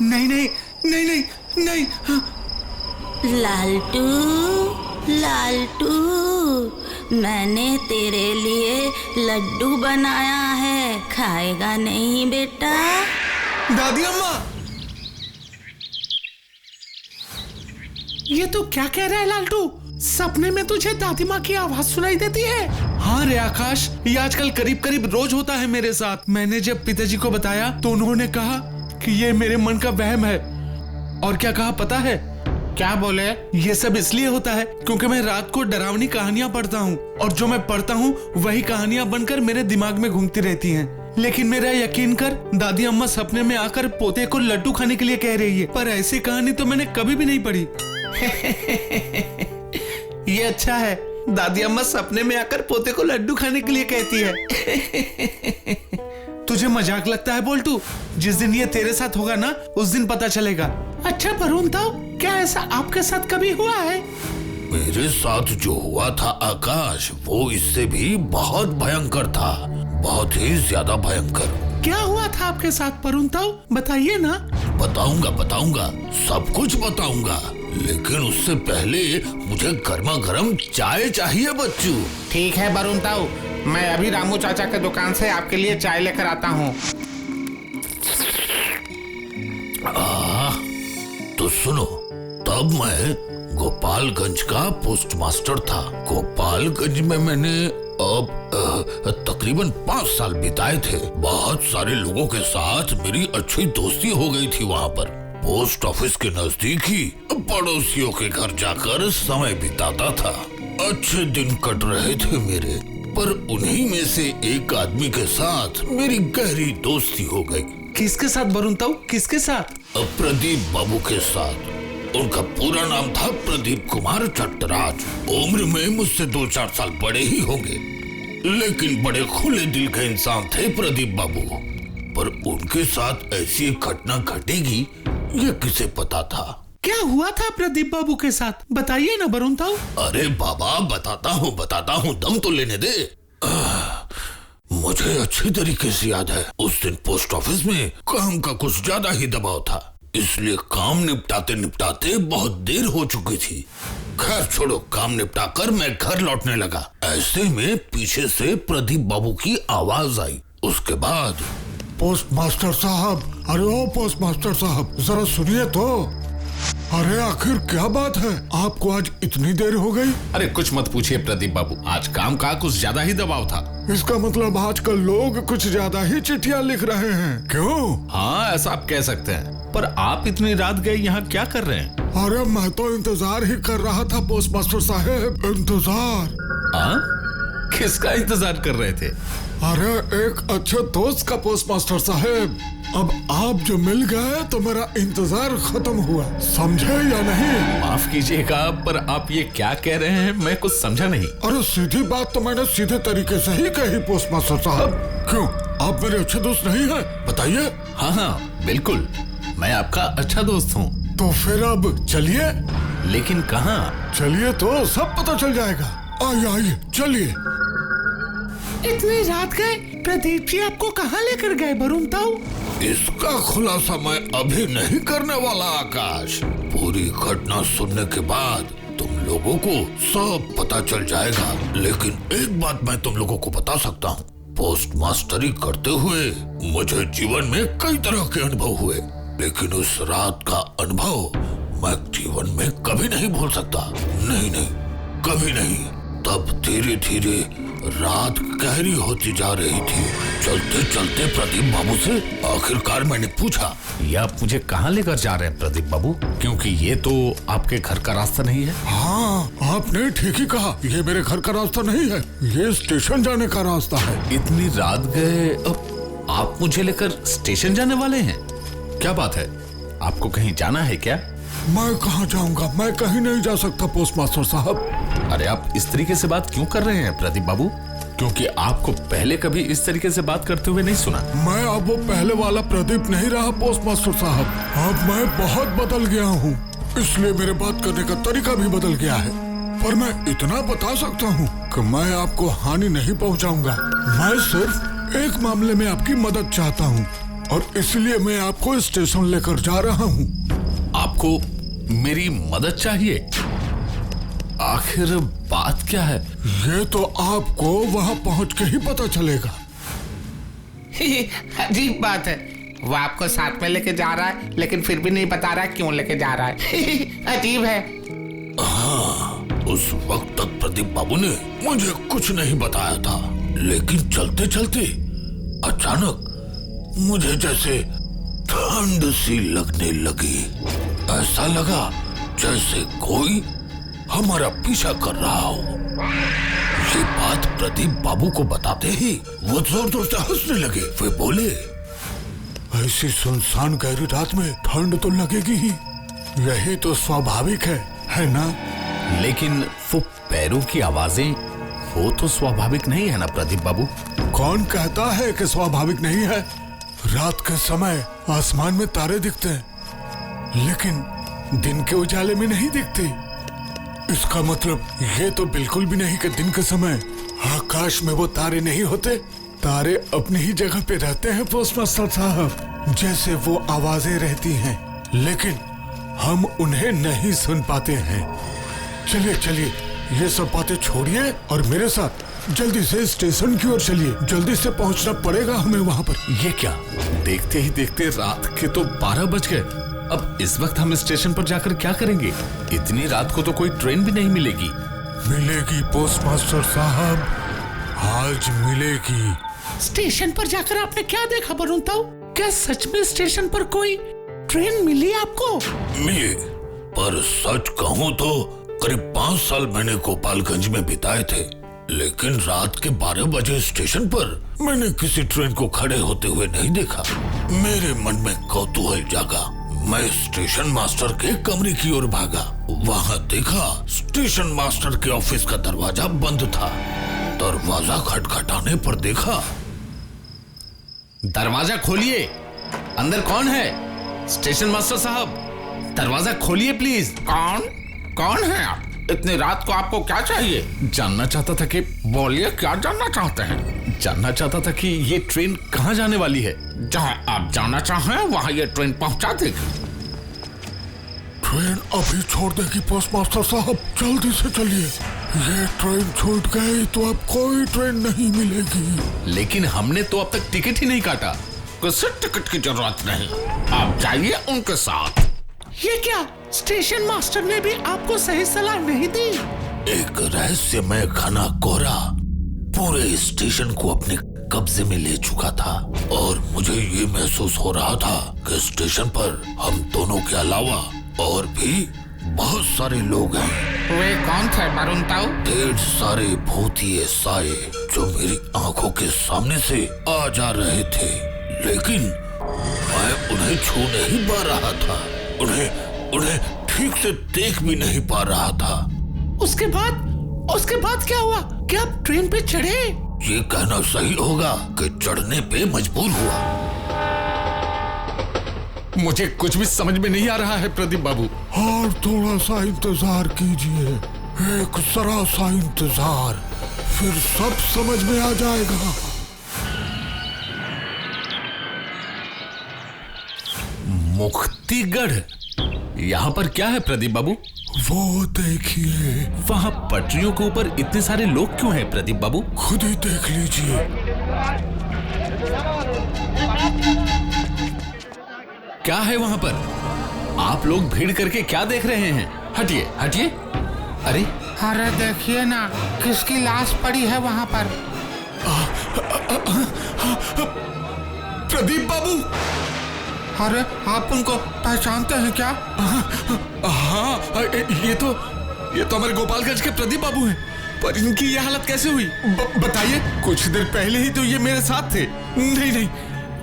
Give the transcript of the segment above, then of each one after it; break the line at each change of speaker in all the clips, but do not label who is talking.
नहीं नहीं नहीं नहीं नहीं।
लालटू, लालटू, मैंने तेरे लिए लड्डू बनाया है, खाएगा नहीं बेटा?
दादी अम्मा,
ये तो क्या कह रहा है लालटू? सपने में तुझे दादी माँ की आवाज सुनाई देती है?
हाँ रे आकाश, ये आजकल करीब करीब रोज होता है मेरे साथ। मैंने जब पिताजी को बताया तो उन्होंने कहा कि ये मेरे मन का वहम है। और क्या कहा पता है?
क्या बोले?
ये सब इसलिए होता है क्योंकि मैं रात को डरावनी कहानियां पढ़ता हूँ और जो मैं पढ़ता हूँ वही कहानियां बनकर मेरे दिमाग में घूमती रहती हैं। लेकिन मेरा यकीन कर, दादी अम्मा सपने में आकर पोते को लड्डू खाने के लिए कह रही है, पर ऐसी कहानी तो मैंने कभी भी नहीं पढ़ी। ये अच्छा है, दादी अम्मा सपने में आकर पोते को लड्डू खाने के लिए कहती है। तुझे मजाक लगता है बोल्टू? जिस दिन ये तेरे साथ होगा ना, उस दिन पता चलेगा।
अच्छा वरुण ताऊ, क्या ऐसा आपके साथ कभी हुआ है?
मेरे साथ जो हुआ था आकाश, वो इससे भी बहुत भयंकर था, बहुत ही ज्यादा भयंकर।
क्या हुआ था आपके साथ वरुण ताऊ? बताइए ना।
बताऊंगा, सब कुछ बताऊंगा, लेकिन उससे पहले मुझे गर्मा गर्म चाय चाहिए बच्चू।
ठीक है वरुण ताऊ, मैं अभी रामू चाचा के दुकान से आपके लिए चाय लेकर आता हूँ।
तो सुनो, तब मैं गोपालगंज का पोस्टमास्टर था। गोपालगंज में मैंने तकरीबन 5 साल बिताए थे। बहुत सारे लोगों के साथ मेरी अच्छी दोस्ती हो गई थी। वहाँ पर पोस्ट ऑफिस के नजदीक ही पड़ोसियों के घर जाकर समय बिताता था। अच्छे दिन कट रहे थे मेरे, पर उन्हीं में से एक आदमी के साथ मेरी गहरी दोस्ती हो गई।
किसके साथ वरुण ताऊ, किसके साथ?
प्रदीप बाबू के साथ। उनका पूरा नाम था प्रदीप कुमार चट्टराज। उम्र में मुझसे 2-4 साल बड़े ही होंगे, लेकिन बड़े खुले दिल के इंसान थे प्रदीप बाबू। पर उनके साथ ऐसी एक घटना घटेगी, ये किसे पता था?
क्या हुआ था प्रदीप बाबू के साथ? बताइए ना वरुण ताऊ।
अरे बाबा, बताता हूँ, दम तो लेने दे। मुझे अच्छी तरीके से याद है, उस दिन पोस्ट ऑफिस में काम का कुछ ज्यादा ही दबाव था, इसलिए काम निपटाते निपटाते बहुत देर हो चुकी थी। खैर छोड़ो, काम निपटाकर मैं घर लौटने लगा। ऐसे में पीछे से प्रदीप बाबू की आवाज आई। उसके बाद,
पोस्टमास्टर साहब, अरे ओ पोस्टमास्टर साहब, जरा सुनिए तो। अरे आखिर क्या बात है, आपको आज इतनी देर हो गई?
अरे कुछ मत पूछिए प्रदीप बाबू, आज काम का कुछ ज्यादा ही दबाव था।
इसका मतलब आजकल लोग कुछ ज्यादा ही चिट्ठियां लिख रहे हैं, क्यों?
हाँ, ऐसा आप कह सकते हैं। पर आप इतनी रात गए यहाँ क्या कर रहे हैं?
अरे मैं तो इंतजार ही कर रहा था पोस्टमास्टर साहब, इंतजार।
किसका इंतजार कर रहे थे?
अरे एक अच्छे दोस्त का पोस्टमास्टर साहब। अब आप जो मिल गए तो मेरा इंतजार खत्म हुआ, समझे या नहीं?
माफ कीजिएगा, पर आप ये क्या कह रहे हैं, मैं कुछ समझा नहीं।
अरे सीधी बात तो मैंने सीधे तरीके से ही कही पोस्टमास्टर साहब। क्यों, आप मेरे अच्छे दोस्त नहीं हैं? बताइए।
हाँ, बिल्कुल, मैं आपका अच्छा दोस्त हूँ।
तो फिर अब चलिए।
लेकिन कहाँ?
चलिए तो सब पता चल जाएगा। आइए चलिए।
इतनी रात गए, प्रदीप जी आपको कहाँ लेकर गए वरुण ताऊ?
इसका खुलासा मैं अभी नहीं करने वाला आकाश। पूरी घटना सुनने के बाद तुम लोगों को सब पता चल जाएगा। लेकिन एक बात मैं तुम लोगों को बता सकता हूँ, पोस्टमास्टरी करते हुए मुझे जीवन में कई तरह के अनुभव हुए, लेकिन उस रात का अनुभव मैं जीवन में कभी नहीं भूल सकता। नहीं, कभी नहीं। तब धीरे धीरे रात गहरी होती जा रही थी। चलते चलते प्रदीप बाबू से आखिरकार मैंने पूछा,
ये आप मुझे कहाँ लेकर जा रहे हैं प्रदीप बाबू? क्योंकि ये तो आपके घर का रास्ता नहीं है।
हाँ, आपने ठीक ही कहा, ये मेरे घर का रास्ता नहीं है, ये स्टेशन जाने का रास्ता है।
इतनी रात गए, अब आप मुझे लेकर स्टेशन जाने वाले हैं? क्या बात है, आपको कहीं जाना है क्या?
मैं कहाँ जाऊंगा, मैं कहीं नहीं जा सकता पोस्टमास्टर साहब।
अरे आप इस तरीके से बात क्यों कर रहे हैं प्रदीप बाबू? क्योंकि आपको पहले कभी इस तरीके से बात करते हुए नहीं सुना।
मैं अब वो पहले वाला प्रदीप नहीं रहा पोस्टमास्टर साहब। अब मैं बहुत बदल गया हूँ, इसलिए मेरे बात करने का तरीका भी बदल गया है। पर मैं इतना बता सकता हूँ कि मैं आपको हानि नहीं पहुँचाऊंगा। मैं सिर्फ एक मामले में आपकी मदद चाहता हूँ। और इसलिए मैं आपको स्टेशन लेकर जा रहा हूँ।
आपको मेरी मदद चाहिए? आखिर बात क्या है?
ये तो आपको वहाँ पहुँच के ही पता चलेगा।
अजीब बात है, वो आपको साथ में लेके जा रहा है लेकिन फिर भी नहीं बता रहा क्यों लेके जा रहा है। अजीब है।
हाँ, उस वक्त तक प्रदीप बाबू ने मुझे कुछ नहीं बताया था, लेकिन चलते चलते अचानक मुझे जैसे ठंड सी लगने लगी। ऐसा लगा जैसे कोई हमारा पीछा कर रहा हो। ये बात प्रदीप बाबू को बताते ही वो जोर जोर से हंसने लगे। वे बोले,
ऐसी सुनसान गहरी रात में ठंड तो लगेगी ही, यही तो स्वाभाविक है ना?
लेकिन वो पैरों की आवाजें, वो तो स्वाभाविक नहीं है ना प्रदीप बाबू?
कौन कहता है कि स्वाभाविक नहीं है? रात के समय आसमान में तारे दिखते हैं, लेकिन दिन के उजाले में नहीं दिखते। इसका मतलब ये तो बिल्कुल भी नहीं कि दिन के समय आकाश में वो तारे नहीं होते। तारे अपनी ही जगह पे रहते हैं पोस्ट मास्टर साहब, जैसे वो आवाजें रहती हैं, लेकिन हम उन्हें नहीं सुन पाते हैं। चलिए चलिए, ये सब बातें छोड़िए और मेरे साथ जल्दी से स्टेशन की ओर चलिए। जल्दी से पहुंचना पड़ेगा हमें वहाँ पर।
ये क्या, देखते ही देखते रात के तो 12 बज गए। अब इस वक्त हम स्टेशन पर जाकर क्या करेंगे? इतनी रात को तो कोई ट्रेन भी नहीं मिलेगी।
मिलेगी पोस्ट मास्टर साहब, आज मिलेगी।
स्टेशन पर जाकर आपने क्या देखा वरुण ताऊ? क्या सच में स्टेशन पर कोई ट्रेन मिली आपको?
मिली, पर सच कहूँ तो करीब 5 साल मैंने गोपालगंज में बिताए थे, लेकिन रात के 12 बजे स्टेशन पर मैंने किसी ट्रेन को खड़े होते हुए नहीं देखा। मेरे मन में कौतूहल जागा। मैं स्टेशन मास्टर के कमरे की ओर भागा। वहाँ देखा स्टेशन मास्टर के ऑफिस का दरवाजा बंद था। दरवाजा खटखटाने पर देखा,
दरवाजा खोलिए, अंदर कौन है? स्टेशन मास्टर साहब, दरवाजा खोलिए प्लीज।
कौन है आप? इतनी रात को आपको क्या चाहिए?
जानना चाहता था कि,
बोलिए, क्या जानना चाहते हैं?
जानना चाहता था कि ये ट्रेन कहाँ जाने वाली है।
जहाँ आप जाना चाहें वहाँ ये ट्रेन पहुँचा देगी।
ट्रेन अभी छोड़ देगी पोस्ट मास्टर साहब, जल्दी से चलिए। ये ट्रेन छूट गई तो अब कोई ट्रेन नहीं मिलेगी।
लेकिन हमने तो अब तक टिकट ही नहीं काटा।
किसी टिकट की जरूरत नहीं, आप जाइए उनके साथ। ये क्या, स्टेशन मास्टर ने भी आपको सही सलाह नहीं दी?
एक रहस्यमय घना कोहरा पूरे स्टेशन को अपने कब्जे में ले चुका था और मुझे ये महसूस हो रहा था कि स्टेशन पर हम दोनों के अलावा और भी बहुत सारे लोग हैं।
वे कौन थे वरुण ताऊ?
ढेर सारे भूतिए साए जो मेरी आंखों के सामने से आ जा रहे थे, लेकिन मैं उन्हें छू नहीं पा रहा था। उन्हें ठीक से देख भी नहीं पा रहा था।
उसके बाद क्या हुआ? क्या आप ट्रेन पे चढ़े?
ये कहना सही होगा कि चढ़ने पे मजबूर हुआ।
मुझे कुछ भी समझ में नहीं आ रहा है प्रदीप बाबू।
और थोड़ा सा इंतजार कीजिए, एक जरा सा इंतजार, फिर सब समझ में आ जाएगा।
मुक्तिगढ़, यहाँ पर क्या है प्रदीप बाबू?
वो देखिए,
वहाँ पटरियों के ऊपर इतने सारे लोग क्यों हैं प्रदीप बाबू?
खुद ही देख लीजिए।
क्या है वहाँ पर? आप लोग भीड़ करके क्या देख रहे हैं? हटिए हटिए।
अरे देखिए ना, किसकी लाश पड़ी है वहाँ पर।
प्रदीप बाबू,
अरे आप उनको पहचानते हैं क्या?
हाँ, ये तो हमारे गोपालगंज के प्रदीप बाबू हैं। पर इनकी ये हालत कैसे हुई? बताइए। कुछ देर पहले ही तो ये मेरे साथ थे। नहीं,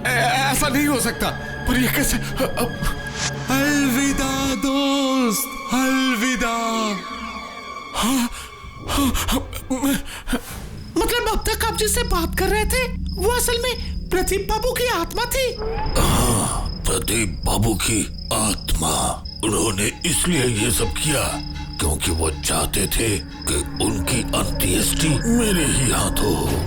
ऐसा नहीं हो सकता। पर ये कैसे? अलविदा दोस्त, अलविदा।
मतलब अब तक आप जिससे बात कर रहे थे वो असल में प्रदीप बाबू की आत्मा थी?
प्रदीप बाबू की आत्मा। उन्होंने इसलिए ये सब किया क्योंकि वो चाहते थे कि उनकी अंत्येष्टि मेरे ही हाथों हो।